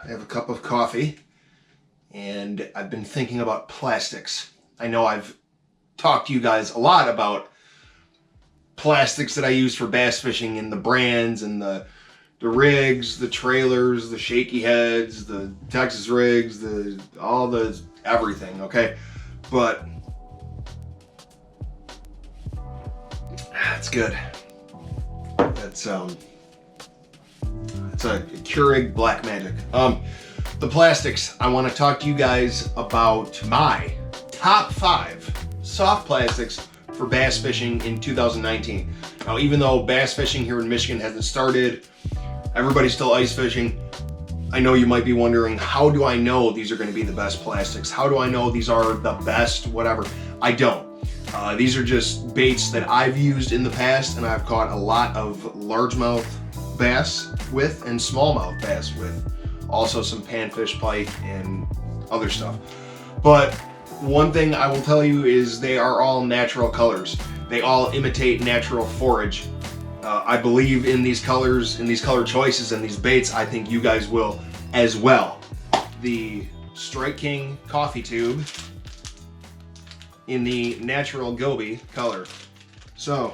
I have a cup of coffee, and I've been thinking about plastics. I know I've talked to you guys a lot about plastics that I use for bass fishing, and the brands and the rigs, the trailers, the shaky heads, the Texas rigs, all the everything, okay? But it's good. It's a Keurig Black Magic. The plastics, I want to talk to you guys about my top 5 soft plastics for bass fishing in 2019. Now, even though bass fishing here in Michigan hasn't started, everybody's still ice fishing. I know you might be wondering, how do I know these are going to be the best plastics? How do I know these are the best whatever? I don't. These are just baits that I've used in the past, and I've caught a lot of largemouth bass with and smallmouth bass with. Also some panfish, pike, and other stuff. But one thing I will tell you is they are all natural colors. They all imitate natural forage. I believe in these colors, in these color choices, and these baits. I think you guys will as well. The Strike King coffee tube in the natural Gobi color. So,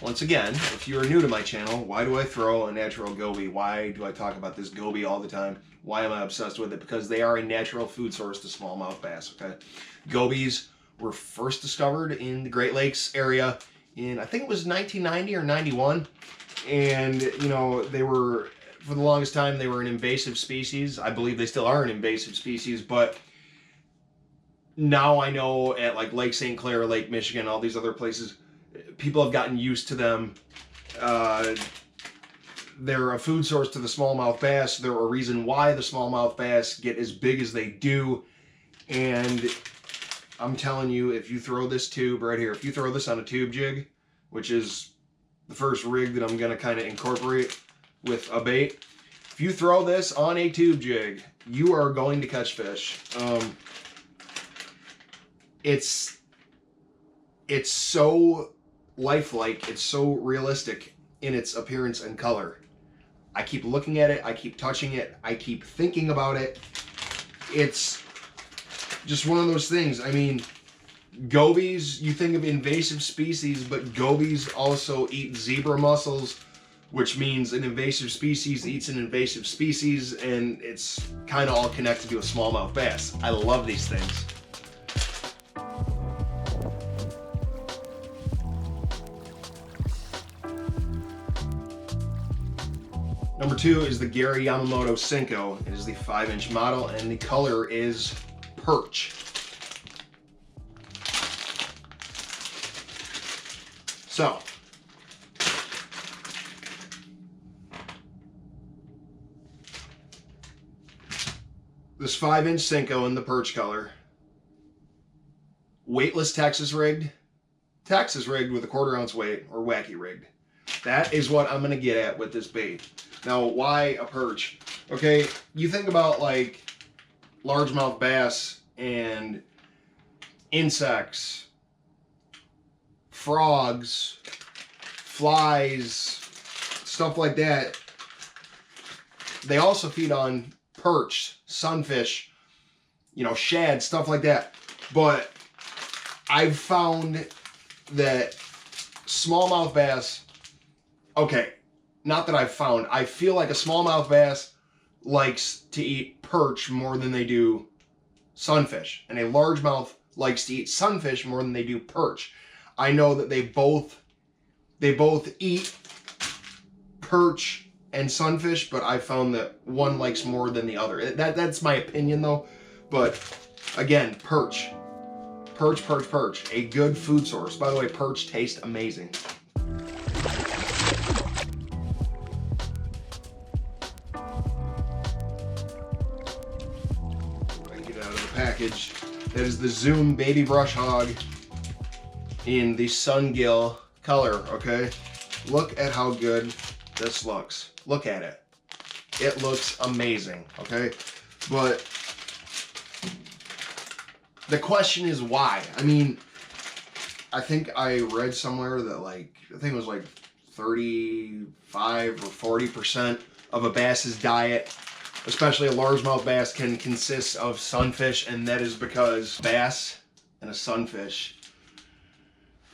once again, if you are new to my channel, why do I throw a natural Gobi? Why do I talk about this Gobi all the time? Why am I obsessed with it? Because they are a natural food source to smallmouth bass, okay? Gobis were first discovered in the Great Lakes area in, I think it was 1990 or 91. And, you know, they were, for the longest time, they were an invasive species. I believe they still are an invasive species, but now I know at like Lake St. Clair, Lake Michigan, all these other places, people have gotten used to them. They're a food source to the smallmouth bass. They're a reason why the smallmouth bass get as big as they do. And I'm telling you, if you throw this tube right here, if you throw this on a tube jig, which is the first rig that I'm going to kind of incorporate with a bait, if you throw this on a tube jig, you are going to catch fish. It's so lifelike, it's so realistic in its appearance and color. I keep looking at it, I keep touching it, I keep thinking about it. It's just one of those things. I mean, gobies, you think of invasive species, but gobies also eat zebra mussels, which means an invasive species eats an invasive species, and it's kind of all connected to a smallmouth bass. I love these things. Number 2 is the Gary Yamamoto Cinco. It is the 5-inch model, and the color is Perch. So, this 5-inch Cinco in the Perch color, weightless Texas rigged with a 1/4 ounce weight, or wacky rigged. That is what I'm going to get at with this bait. Now, why a perch? Okay, you think about like largemouth bass and insects, frogs, flies, stuff like that. They also feed on perch, sunfish, you know, shad, stuff like that. But I've found that smallmouth bass, okay, not that I've found, I feel like a smallmouth bass likes to eat perch more than they do sunfish, and a largemouth likes to eat sunfish more than they do perch. I know that they both eat perch and sunfish, but I found that one likes more than the other. That's my opinion though. But again, perch, a good food source. By the way, perch tastes amazing. Package. That is the Zoom Baby Brush Hog in the Sungill color, okay? Look at how good this looks. Look at it. It looks amazing, okay? But the question is why? I mean, I think I read somewhere that like, I think it was like 35 or 40% of a bass's diet, especially a largemouth bass, can consist of sunfish, and that is because bass and a sunfish,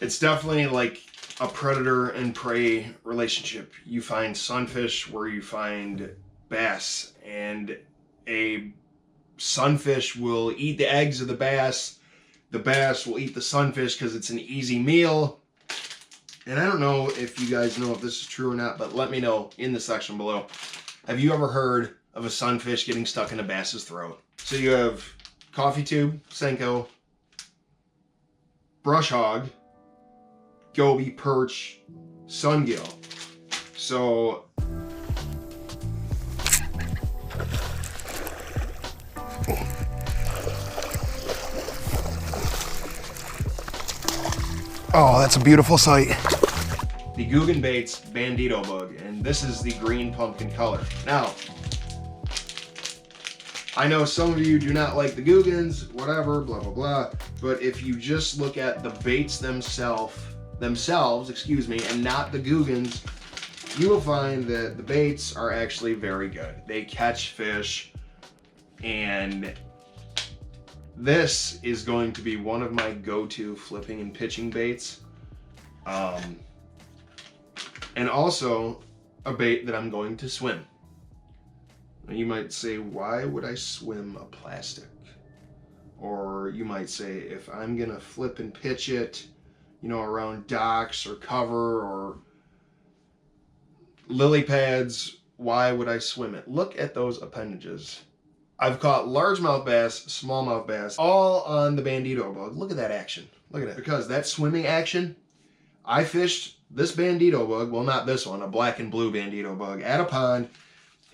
it's definitely like a predator and prey relationship. You find sunfish where you find bass, and a sunfish will eat the eggs of the bass will eat the sunfish because it's an easy meal. And I don't know if you guys know if this is true or not, but let me know in the section below. Have you ever heard of a sunfish getting stuck in a bass's throat? So you have coffee tube, Senko, brush hog, Gobi, perch, sungill. So oh, that's a beautiful sight. The Guggen Baits Bandito bug, and this is the green pumpkin color. Now, I know some of you do not like the Guggens, whatever, blah, blah, blah, but if you just look at the baits themselves, and not the Guggens, you will find that the baits are actually very good. They catch fish, and this is going to be one of my go-to flipping and pitching baits. And also a bait that I'm going to swim. Now you might say, why would I swim a plastic? Or you might say, if I'm gonna flip and pitch it, you know, around docks or cover or lily pads, why would I swim it? Look at those appendages. I've caught largemouth bass, smallmouth bass, all on the Bandito bug. Look at that action. Look at that. Because that swimming action, I fished this Bandito bug, well, not this one, a black and blue Bandito bug, at a pond,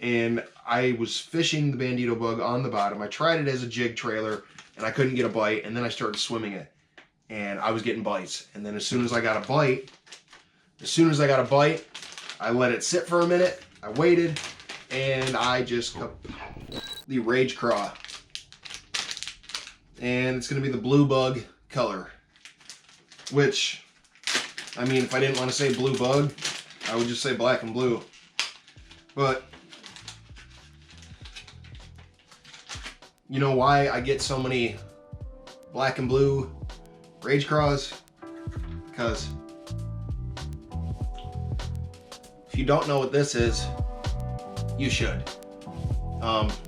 and I was fishing the Bandito bug on the bottom. I tried it as a jig trailer, and I couldn't get a bite, and then I started swimming it, and I was getting bites. And then as soon as I got a bite, I let it sit for a minute, I waited, and I just cut the Rage Craw. And it's going to be the blue bug color, which, I mean, if I didn't want to say blue bug, I would just say black and blue. But you know why I get so many black and blue Rage Craws? Because if you don't know what this is, you should.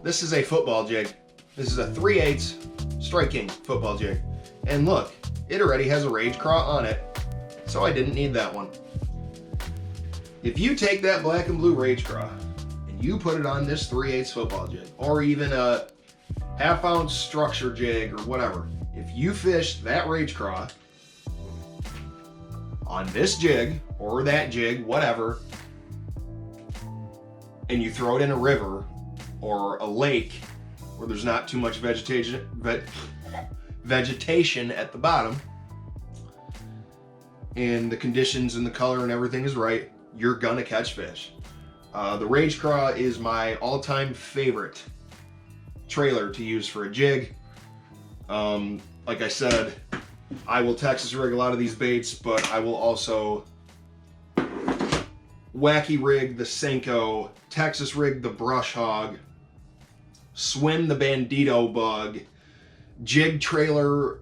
This is a football jig. This is a 3/8 Strike King football jig. And look, it already has a Rage Craw on it, so I didn't need that one. If you take that black and blue Rage Craw and you put it on this 3/8 football jig, or even a 1/2 ounce structure jig or whatever, if you fish that Rage Craw on this jig or that jig, whatever, and you throw it in a river or a lake where there's not too much vegetation at the bottom, and the conditions and the color and everything is right, you're gonna catch fish. The Rage Craw is my all-time favorite trailer to use for a jig. Like I said, I will Texas rig a lot of these baits, but I will also wacky rig the Senko, Texas rig the brush hog, swim the Bandito bug, jig trailer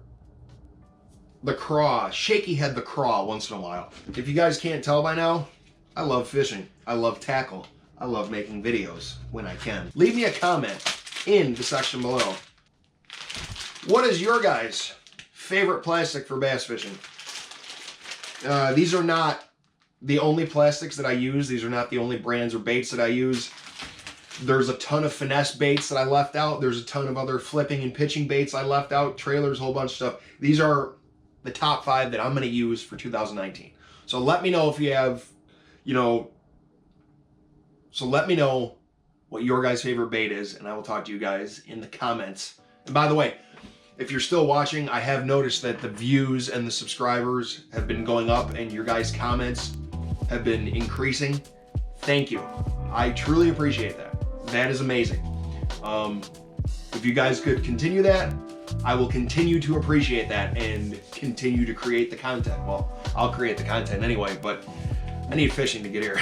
the craw, shaky head the craw once in a while. If you guys can't tell by now, I love fishing. I love tackle. I love making videos when I can. Leave me a comment in the section below. What is your guys' favorite plastic for bass fishing? These are not the only plastics that I use. These are not the only brands or baits that I use. There's a ton of finesse baits that I left out. There's a ton of other flipping and pitching baits I left out, trailers, a whole bunch of stuff. These are the top 5 that I'm going to use for 2019. So let me know if you have, so let me know what your guys' favorite bait is, and I will talk to you guys in the comments. And by the way, if you're still watching, I have noticed that the views and the subscribers have been going up and your guys' comments have been increasing. Thank you. I truly appreciate that. That is amazing. If you guys could continue that, I will continue to appreciate that and continue to create the content. Well, I'll create the content anyway, but I need fishing to get here.